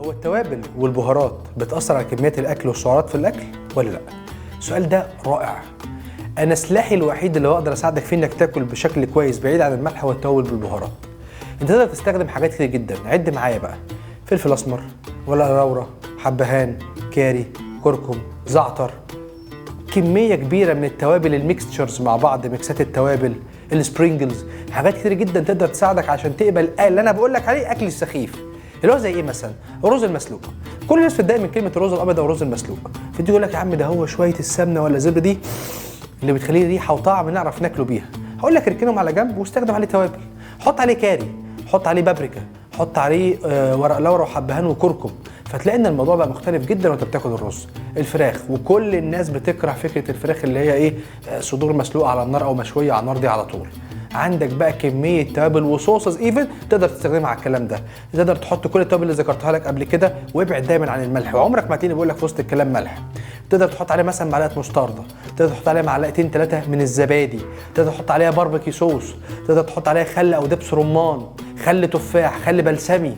هو التوابل والبهارات بتأثر على كميات الأكل والسعرات في الأكل ولا لأ؟ السؤال ده رائع. أنا سلاحي الوحيد اللي أقدر أساعدك فيه إنك تاكل بشكل كويس بعيد عن الملح والتوابل بالبهارات. أنت تقدر تستخدم حاجات كتير جدا، عد معايا بقى: فلفل أسمر، ورق لورا، حبهان، كاري، كركم، زعتر، كمية كبيرة من التوابل الميكستشرز مع بعض، ميكسات التوابل، السبرينجلز، حاجات كتير جدا تقدر تساعدك عشان تقبل اللي أنا بقول لك عليه أكل السخيف. اللي هو زي ايه مثلا؟ الرز المسلوق. كل الناس بتتضايق من كلمه الرز الابيض او الرز المسلوق، فتيجي يقول لك يا عم ده هو شويه السمنه ولا الزبده دي اللي بتخليه ريحه وطعم نعرف ناكله بيها. هقول لك اركنهم على جنب واستخدم عليه توابل، حط عليه كاري، حط عليه بابريكا، حط عليه ورق لورا وحبهان وكركم، فتلاقي ان الموضوع بقى مختلف جدا وانت بتاكل الرز. الفراخ، وكل الناس بتكره فكره الفراخ اللي هي ايه، صدور مسلوقه على النار او مشويه على النار دي على طول. عندك بقى كميه توابل وصوصز ايفن تقدر تستخدمها على الكلام ده. تقدر تحط كل التوابل اللي ذكرتها لك قبل كده، وابعد دايما عن الملح، وعمرك ما هتلاقيني بقول لك في وسط الكلام ملح. تقدر تحط عليه مثلا معلقه مستردة، تقدر تحط عليها معلقتين 3 من الزبادي، تقدر تحط عليها باربيكيو صوص، تقدر تحط عليها خل او دبس رمان، خل تفاح، خل بلسمي.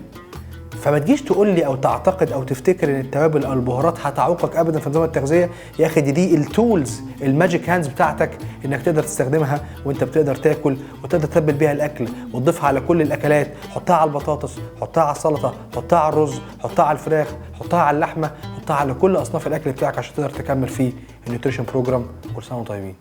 فما تجيش تقول لي او تعتقد او تفتكر ان التوابل او البهارات هتعوقك ابدا في نظام التغذيه. يا اخي دي التولز الماجيك هاندز بتاعتك انك تقدر تستخدمها وانت بتقدر تاكل، وتقدر تتبل بيها الاكل وتضيفها على كل الاكلات. حطها على البطاطس، حطها على السلطه، حطها على الرز، حطها على الفراخ، حطها على اللحمه، حطها على كل اصناف الاكل بتاعك عشان تقدر تكمل فيه النيوتريشن بروجرام. كل سنه وانتم طيبين.